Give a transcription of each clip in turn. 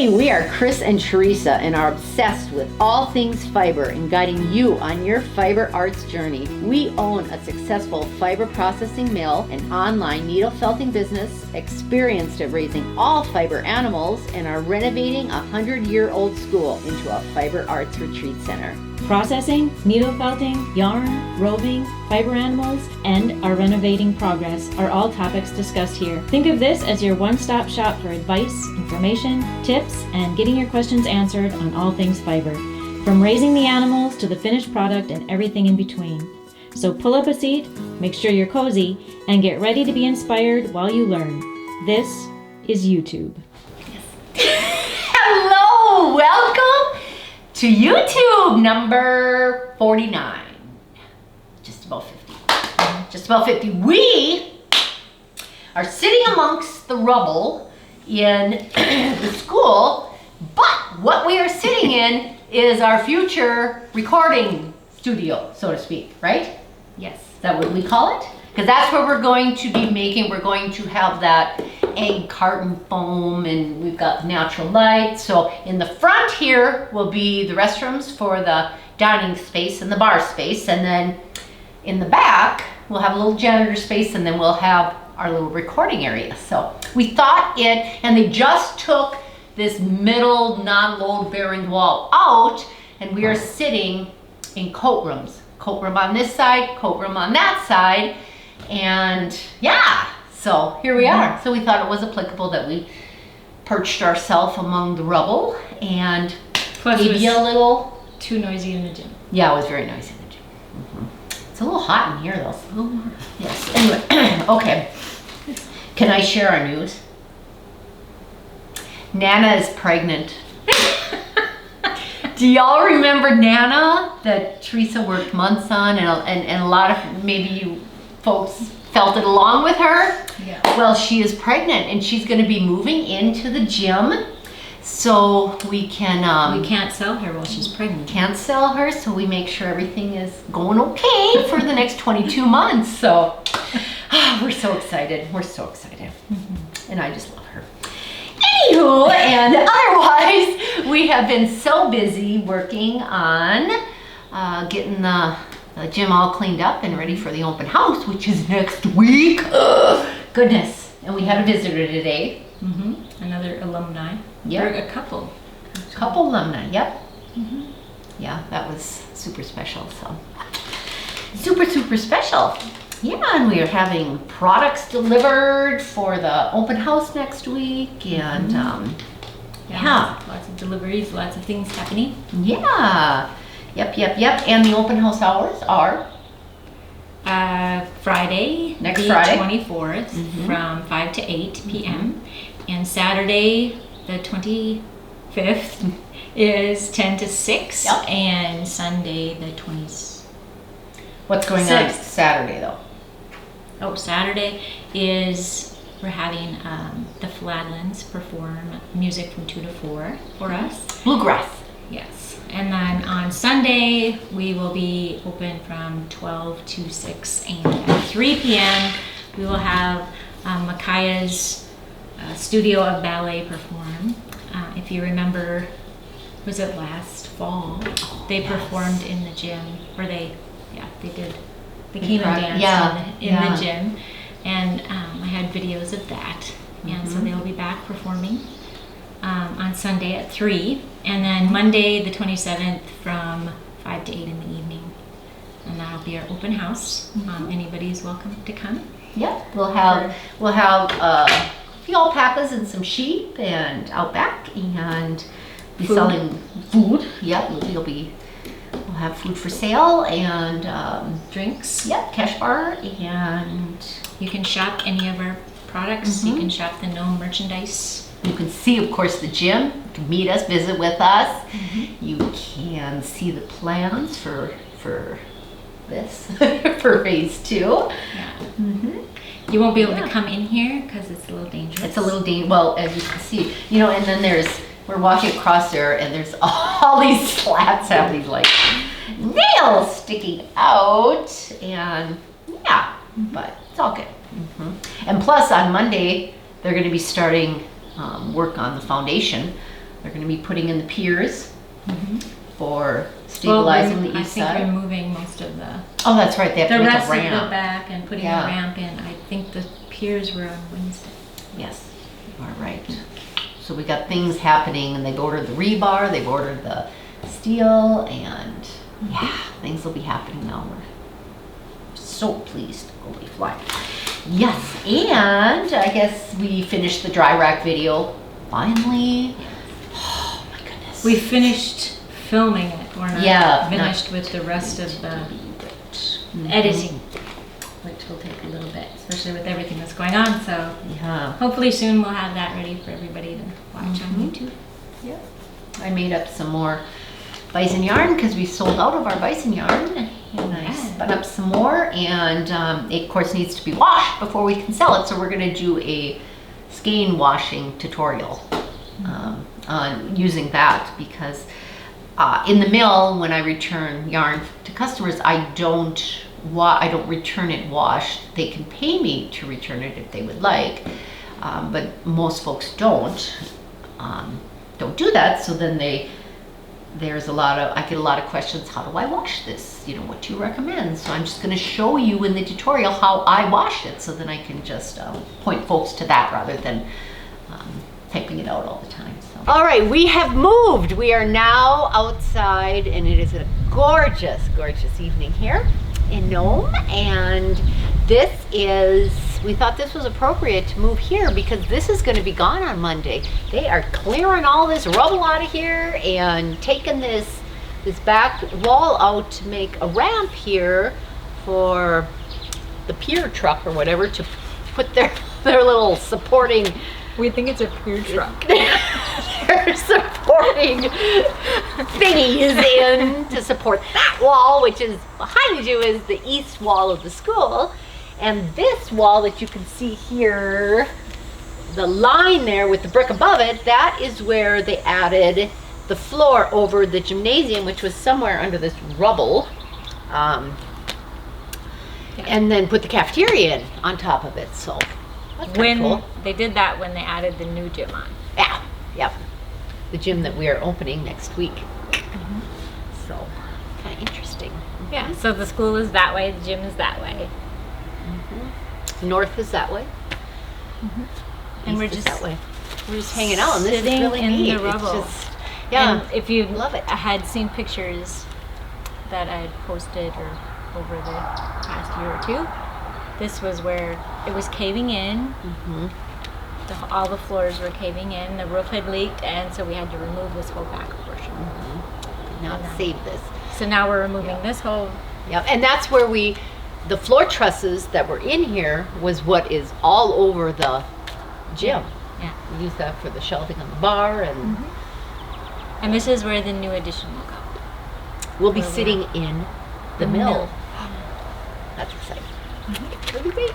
Hey, we are Chris and Teresa and are obsessed with all things fiber and guiding you on your fiber arts journey. We own a successful fiber processing mill, an online needle felting business, experienced at raising all fiber animals, and are renovating a 100-year-old school into a fiber arts retreat center. Processing, needle felting, yarn, roving, fiber animals, and our renovating progress are all topics discussed here. Think of this as your one-stop shop for advice, information, tips, and getting your questions answered on all things fiber, from raising the animals to the finished product and everything in between. So pull up a seat, make sure you're cozy, and get ready to be inspired while you learn. This is EweTube. Hello, welcome to EweTube number 49. Just about 50. Just about 50. We are sitting amongst the rubble in the school, but what we are sitting in is our future recording studio, so to speak, right? Yes. Is that what we call it? Because that's where we're going to be making, we're going to have that egg carton foam, and we've got natural light. So in the front here will be the restrooms for the dining space and the bar space, and then in the back we'll have a little janitor space, and then we'll have our little recording area. So we thought and they just took this middle non-load bearing wall out, and we are sitting in coat rooms. Coat room on this side, coat room on that side, and yeah, so here we are. So we thought it was applicable that we perched ourselves among the rubble and Plus gave you a little... Too noisy in the gym. Yeah, it was very noisy in the gym. It's a little hot in here though. So a little more. Yes, anyway, okay. Can I share our news? Nana is pregnant. Do y'all remember Nana that Teresa worked months on, and a lot of maybe you folks felt it along with her? Yeah. Well, she is pregnant and she's going to be moving into the gym, so we can... we can't sell her while she's pregnant. Can't sell her, so we make sure everything is going okay for the next 22 months. So we're so excited. We're so excited. And I just love her. Anywho, and otherwise, we have been so busy working on getting the gym all cleaned up and ready for the open house, which is next week. Goodness. And we had a visitor today. Another alumni. Yeah. Or a couple. Couple alumni, yep. Yeah, that was super special. So super, super special. Yeah, and we are having products delivered for the open house next week, and yeah. Lots of deliveries, lots of things happening. Yeah. Yep. And the open house hours are? Friday, Next the Friday? 24th, from 5 to 8 p.m. And Saturday, the 25th, is 10 to 6. Yep. And Sunday, the 20th. What's going on Saturday, though? Oh, Saturday is we're having the Fladlands perform music from 2 to 4 for us. Bluegrass. Yes. And then on Sunday, we will be open from 12 to 6. And at 3 p.m., we will have Micaiah's Studio of Ballet perform. If you remember, was it last fall? They performed in the gym, or they did. They came and danced in the gym, and I had videos of that. And so they'll be back performing on Sunday at 3, and then Monday the 27th from 5 to 8 in the evening. And that'll be our open house. Anybody's welcome to come. Yep, we'll have few alpacas and some sheep and out back, and be selling food. Yep, we'll have food for sale and Drinks. Yep, cash bar, and You can shop any of our products. You can shop the Gnome merchandise. you can see, of course, the gym. You can meet us, visit with us. You can see the plans for this for phase 2. Yeah. You won't be able to come in here because it's a little dangerous. It's a little well, as you can see, and then we're walking across there, and there's all these slats have these like nails sticking out, and yeah, but it's all good. And plus on Monday, they're going to be starting work on the foundation They're gonna be putting in the piers Mm-hmm. for stabilizing the east I think side. removing most of the Oh, that's right, they have to make rest a of the ramp. back and putting Yeah. a ramp in. I think the piers were on Wednesday. Yes, you are right. So we got things happening, and they've ordered the rebar, they've ordered the steel, and yeah, things will be happening now. We're so pleased. Holy fly. Yes, and I guess we finished the dry rack video finally. Oh my goodness. We finished filming it. We're not Yeah, finished with the rest of the editing, which will take a little bit, especially with everything that's going on. So Yeah. hopefully soon we'll have that ready for everybody to watch on YouTube. Yeah. I made up some more bison yarn because we sold out of our bison yarn, and I spun up some more, and it of course needs to be washed before we can sell it, so we're going to do a skein washing tutorial on using that, because in the mill when I return yarn to customers, I don't return it washed. They can pay me to return it if they would like, but most folks don't do that. So then I get a lot of questions. How do I wash this? You know, what do you recommend? So I'm just going to show you in the tutorial how I wash it, so then I can just point folks to that rather than typing it out all the time. So. All right, we have moved. We are now outside, and it is a gorgeous, gorgeous evening here in Nome, and we thought this was appropriate to move here because this is going to be gone on Monday. They are clearing all this rubble out of here and taking this back wall out to make a ramp here for the pier truck or whatever to put their little supporting. We think it's a pier truck. They're supporting thingies in to support that wall, which is behind you is the east wall of the school. And this wall that you can see here, the line there with the brick above it, that is where they added the floor over the gymnasium, which was somewhere under this rubble. And then put the cafeteria in on top of it. So that's kinda cool. They did that when they added the new gym on. Yeah, yep. The gym that we are opening next week. So, kind of interesting. Yeah, so the school is that way, the gym is that way. North is that way. And we're East is just that way. We're just hanging out, and this is sitting really in neat. the rubble. It's just, yeah, And if you love it. had seen pictures that I had posted over the past year or two, this was where it was caving in. All the floors were caving in. The roof had leaked, and so we had to remove this whole back portion. Now save this. So now we're removing this whole. Yep, and that's where the floor trusses that were in here was what is all over the gym. Yeah. We use that for the shelving on the bar, and And this is where the new addition will go. we'll be Where we sitting are. in the mill. That's exciting. It's really great.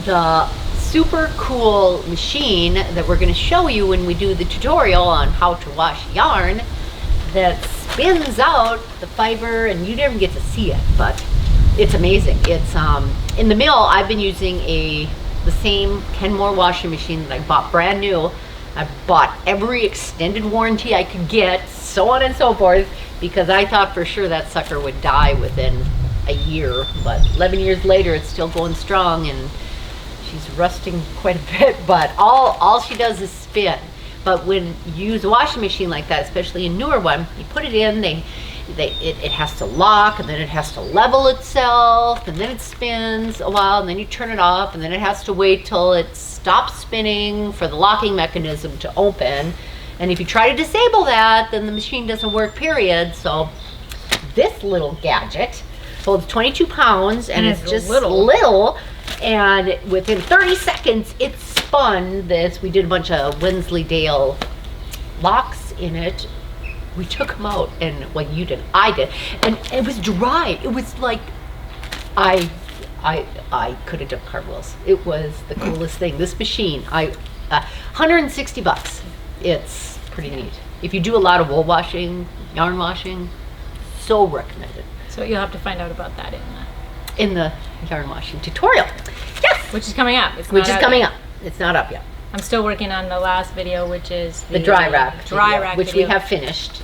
The super cool machine that we're going to show you when we do the tutorial on how to wash yarn that spins out the fiber, and you never get to see it, but it's amazing. It's in the mill. I've been using the same Kenmore washing machine that I bought brand new. I bought every extended warranty I could get, so on and so forth, because I thought for sure that sucker would die within a year, but 11 years later it's still going strong, and she's rusting quite a bit, but all she does is spin. But when you use a washing machine like that, especially a newer one, you put it in, it has to lock, and then it has to level itself, and then it spins a while, and then you turn it off, and then it has to wait till it stops spinning for the locking mechanism to open. And if you try to disable that, then the machine doesn't work, period. So this little gadget holds 22 pounds, and it's just little. And within 30 seconds, it spun this. We did a bunch of Wensleydale locks in it. We took them out, and well, you did, I did, and it was dry. It was like I could have done cartwheels. It was the coolest thing. This machine, $160. It's pretty neat. If you do a lot of wool washing, yarn washing, so recommended. So you'll have to find out about that in the yarn washing tutorial. Yes, which is coming up. Which is coming up. It's not up yet. I'm still working on the last video, which is The dry rack. Dry video, rack which video. we have finished.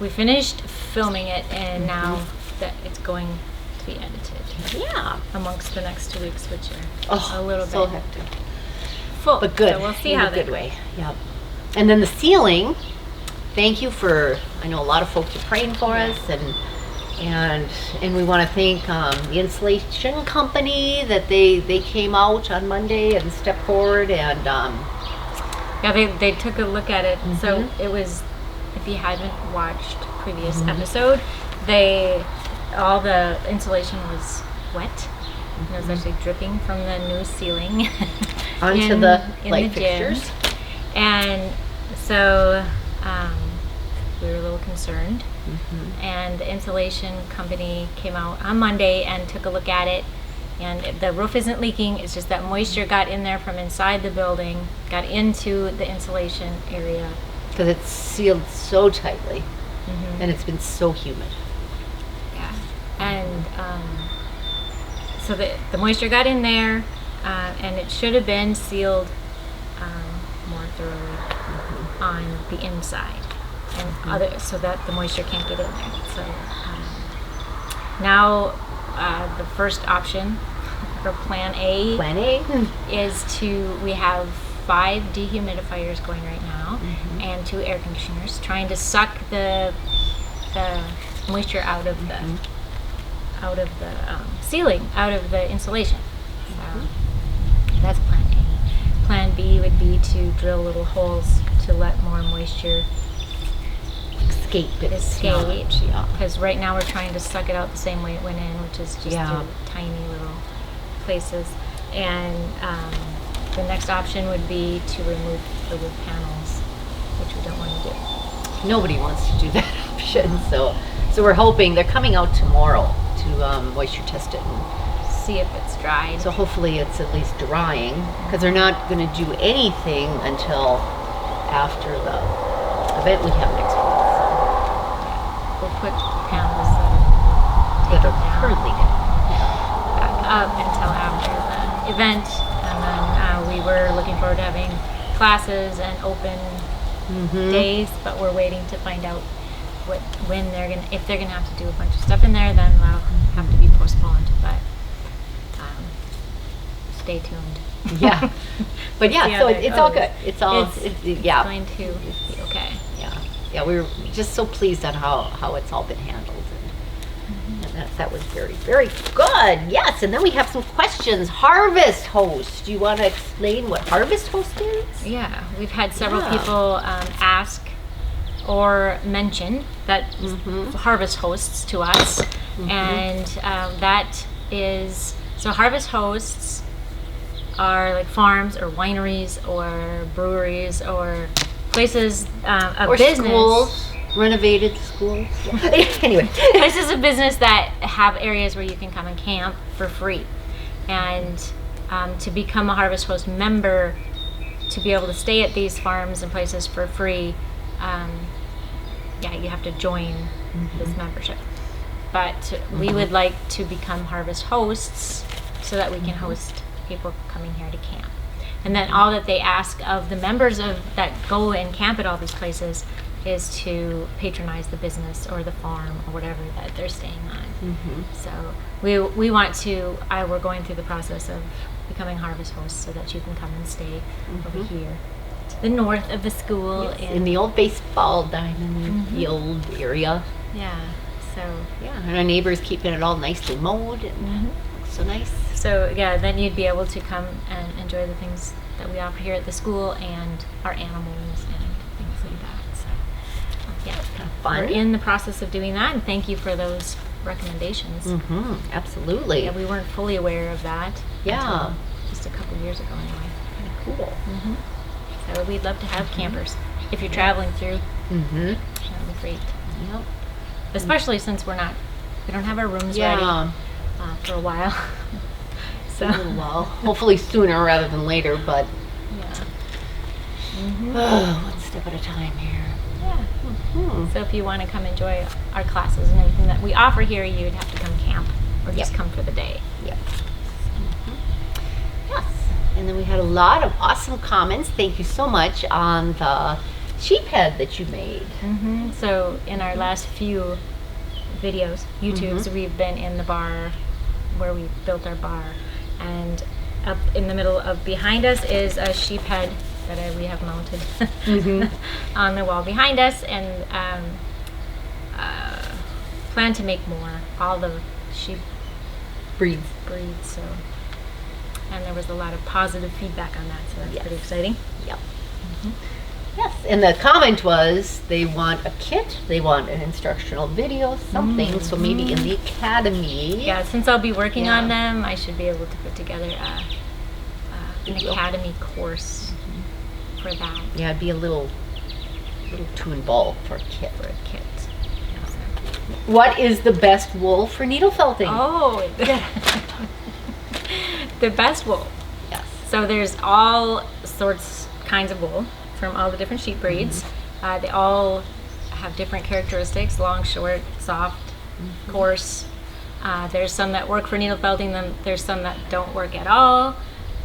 We finished filming it, and now that it's going to be edited. Yeah. Amongst the next 2 weeks, which are a little so bit hectic. full. But good. So we'll see in how a good way. Yep. And then the ceiling. Thank you for. I know a lot of folks are praying for us, and we want to thank the insulation company that they came out on Monday and stepped forward and. Yeah, they took a look at it. So it was. If you haven't watched previous episode, all the insulation was wet. It was actually dripping from the new ceiling onto the light fixtures. And so we were a little concerned. And the insulation company came out on Monday and took a look at it. And the roof isn't leaking. It's just that moisture got in there from inside the building, got into the insulation area. Because it's sealed so tightly, and it's been so humid. Yeah, and so the moisture got in there, and it should have been sealed more thoroughly on the inside, and so that the moisture can't get in there. So now the first option, or Plan A, is we have 5 dehumidifiers going right now, and 2 air conditioners, trying to suck the moisture out of the ceiling, out of the insulation. So that's Plan A. Plan B would be to drill little holes to let more moisture escape. Because right now we're trying to suck it out the same way it went in, which is just through tiny little places. And the next option would be to remove the wood panels, which we don't want to do. Nobody wants to do that option, so we're hoping they're coming out tomorrow to moisture test it and see if it's dried. So hopefully it's at least drying, because they're not going to do anything until after the event we have next week. So we'll put panels that are currently up until after the event. And then we were looking forward to having classes and open days, but we're waiting to find out if they're gonna have to do a bunch of stuff in there. Then that'll have to be postponed. But stay tuned. Yeah, but yeah, so it's all good. It's all it's going to be okay. Yeah, we were just so pleased on how it's all been handled. And that was very, very good. Yes, and then we have some questions. Harvest Host. Do you want to explain what Harvest Host is? Yeah, we've had several people ask or mention that Harvest Hosts to us. And that is, so Harvest Hosts are like farms or wineries or breweries or places of or business. Schools. Renovated schools. Anyway, places of business that have areas where you can come and camp for free. And to become a Harvest Host member, to be able to stay at these farms and places for free, you have to join this membership. But we would like to become Harvest Hosts so that we can host people coming here to camp. And then all that they ask of the members that go and camp at all these places is to patronize the business or the farm or whatever that they're staying on. So we want to, we're going through the process of becoming Harvest Hosts so that you can come and stay over here to the north of the school. Yes, in the old baseball diamond field area. Yeah, so. Yeah, and our neighbors keeping it all nicely mowed and looks so nice. So yeah, then you'd be able to come and enjoy the things that we offer here at the school and our animals and things like that. Yeah, fun. We're in the process of doing that, and thank you for those recommendations. Absolutely. Yeah, we weren't fully aware of that. Yeah. Until just a couple years ago, anyway. Kind of cool. So we'd love to have campers if you're traveling through. That would be great. Yep. Especially since we don't have our rooms ready for a while. So well, hopefully sooner rather than later, but one step at a time here. So if you want to come enjoy our classes and everything that we offer here, you'd have to come camp or just come for the day. Yes. And then we had a lot of awesome comments. Thank you so much on the sheep head that you made. So in our last few videos, YouTubes, we've been in the bar where we built our bar, and up in the middle of behind us is a sheep head that we have mounted on the wall behind us, and plan to make more, all the sheep breeds. So, and there was a lot of positive feedback on that, so that's pretty exciting. Yep. Yes, and the comment was they want a kit, they want an instructional video, something, so maybe in the academy. Yeah, since I'll be working on them, I should be able to put together an academy course for that. Yeah, it'd be a little too involved for a kit. What is the best wool for needle felting? Oh, the best wool. Yes. So there's all kinds of wool from all the different sheep breeds. They all have different characteristics: long, short, soft, coarse. There's some that work for needle felting. There's some that don't work at all.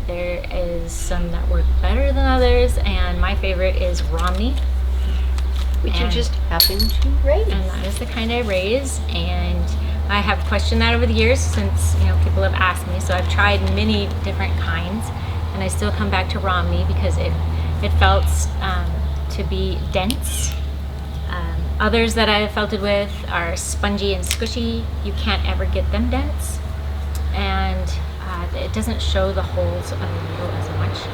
There is some that work better than others, and my favorite is Romney, which you just happen to raise. And that is the kind I raise, and I have questioned that over the years since people have asked me. So I've tried many different kinds, and I still come back to Romney because it felt to be dense. Others that I have felted with are spongy and squishy. You can't ever get them dense, and it doesn't show the holes of the needle as much.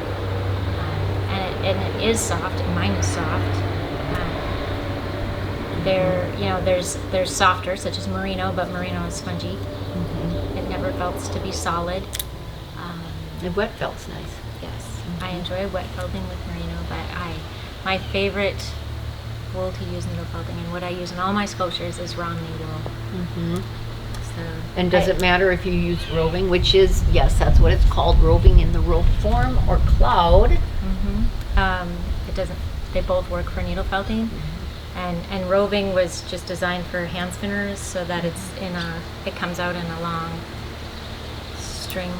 And it is soft. Mine is soft. There's softer, such as merino, but merino is spongy. It never felts to be solid. And wet felt's nice. Yes, I enjoy wet felting with merino, but my favorite wool to use needle felting, and what I use in all my sculptures, is Romney wool. So, and does it matter if you use roving, which is, yes, that's what it's called, roving in the rope form, or cloud? It doesn't. They both work for needle felting. And roving was just designed for hand spinners, so that it comes out in a long string.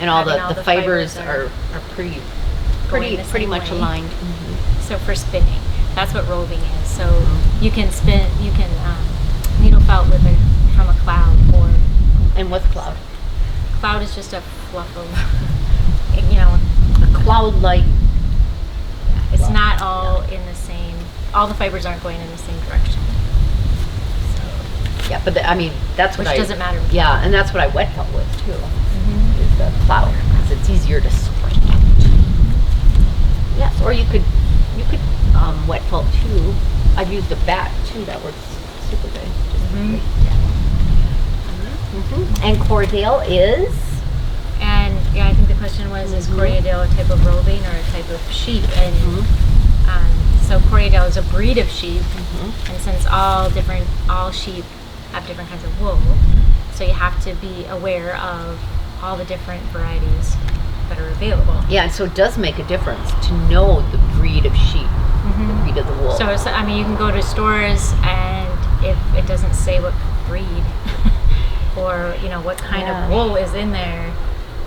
And all the fibers are pretty much aligned. So for spinning, that's what roving is. So you can needle felt from a cloud, And what's cloud? Cloud is just a fluff of, a cloud-like. It's not all in the same. All the fibers aren't going in the same direction. Yeah, but that's what Which doesn't matter. Yeah, and that's what I wet felt with too. Is the cloud, because it's easier to spread out. Yes, or you could wet felt too. I've used a bat too. That works super good. And Cordale is. And I think the question was, is Corriedale a type of roving or a type of sheep? And so Corriedale is a breed of sheep, and since all sheep have different kinds of wool, so you have to be aware of all the different varieties that are available. Yeah, and so it does make a difference to know the breed of sheep, the breed of the wool. So you can go to stores, and if it doesn't say what breed or what kind of wool is in there,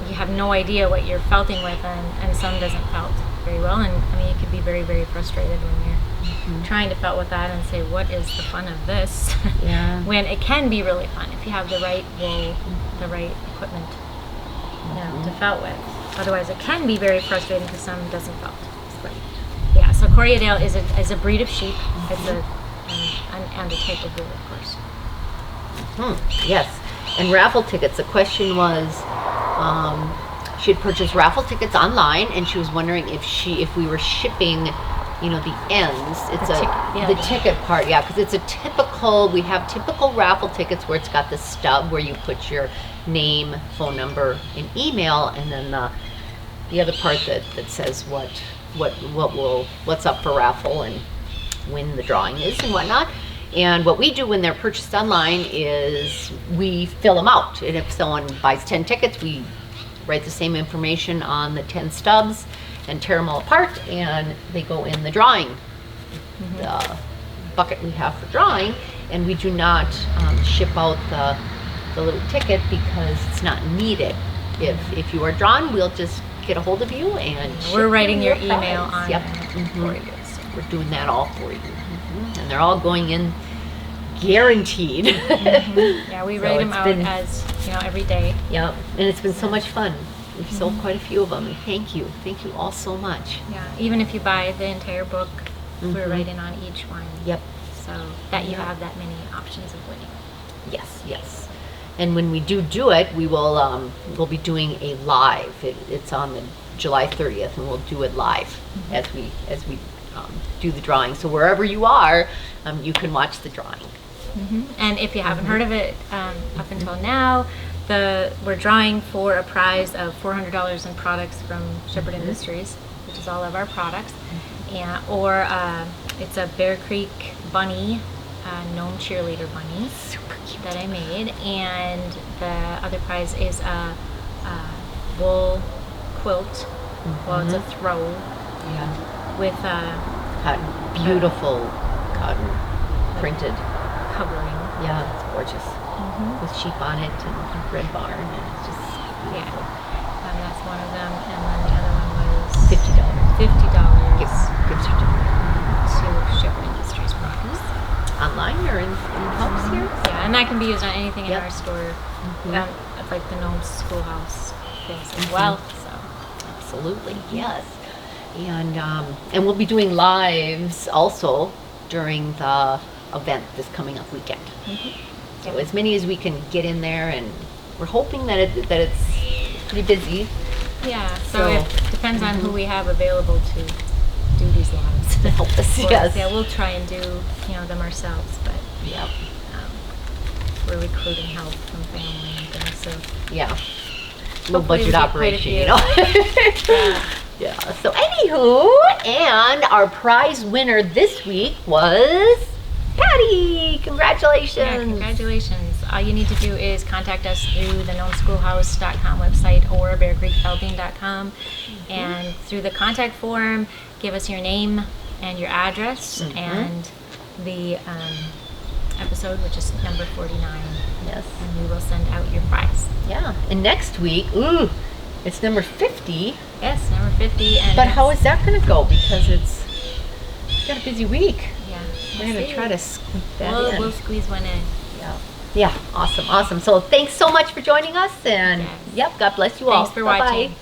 you have no idea what you're felting with, and some doesn't felt very well, and it can be very, very frustrated when you're trying to felt with that and say, what is the fun of this? When it can be really fun if you have the right wool, the right equipment to felt with. Otherwise it can be very frustrating because some doesn't felt. Yeah, so Corriedale is a breed of sheep. It's and a type of wool, of course. Yes, and raffle tickets. The question was, she had purchased raffle tickets online, and she was wondering if we were shipping, the ends. It's the ticket part, because it's we have typical raffle tickets where it's got the stub where you put your name, phone number, and email, and then the other part that says what's up for raffle and when the drawing is and whatnot. And what we do when they're purchased online is we fill them out. And if someone buys 10 tickets, we write the same information on the 10 stubs and tear them all apart, and they go in the drawing, the bucket we have for drawing. And we do not ship out the little ticket because it's not needed. If you are drawn, we'll just get a hold of you and We're writing your prize. email on Yep. for you. So. We're doing that all for you. And they're all going in guaranteed. Yeah, we So write them it's out been- as, every day. Yep. And it's been so much fun. We've sold quite a few of them. And thank you. Thank you all so much. Yeah, even if you buy the entire book, we're Mhm. writing on each one. Yep. So that you Yeah. have that many options of winning. Yes, yes. And when we do it, we will we'll be doing a live. It's on the July 30th, and we'll do it live as we do the drawing. So wherever you are, you can watch the drawing. And if you haven't heard of it up until now, we're drawing for a prize of $400 in products from Shepherd Industries, which is all of our products, or it's a Bear Creek bunny, gnome cheerleader bunny that I made, and the other prize is a wool quilt. Well, it's a throw Yeah. with Cotton, beautiful cotton printed. covering. Yeah, it's gorgeous. With sheep on it and red barn, and it's just Yeah, beautiful. that's one of them, and then the other one was $50 $50 gift certificate. to Shepherd Industries products. Online or in hubs here? Yeah, and that can be used on anything in Yep. our store, like the Gnomes Schoolhouse things as well. So Absolutely, yes. And we'll be doing lives also during the event this coming up weekend. So as many as we can get in there, and we're hoping that it's pretty busy. yeah, so So- it depends on who we have available to do these lives. To help us, For yes. us. Yeah, we'll try and do them ourselves, but Yep. we're recruiting help from family and things. So Yeah. Low Hopefully we budget get quite a operation, few. you know? Yeah. So anywho, and our prize winner this week was Patty. Congratulations. yeah, congratulations. All you need to do is contact us through the gnomeschoolhouse.com website or bearcreekfelding.com, and through the contact form, give us your name and your address and the episode, which is number 49, Yes. and we will send out your prize. Yeah. And next week, it's number 50. Yes, number 50. And But how is that going to go? Because it's got a busy week. Yeah, We're going to try to squeeze that in. We'll squeeze one in. Yeah. Yeah. Awesome. Awesome. So thanks so much for joining us. And Yes. yep, God bless you all. Thanks for Bye-bye. watching.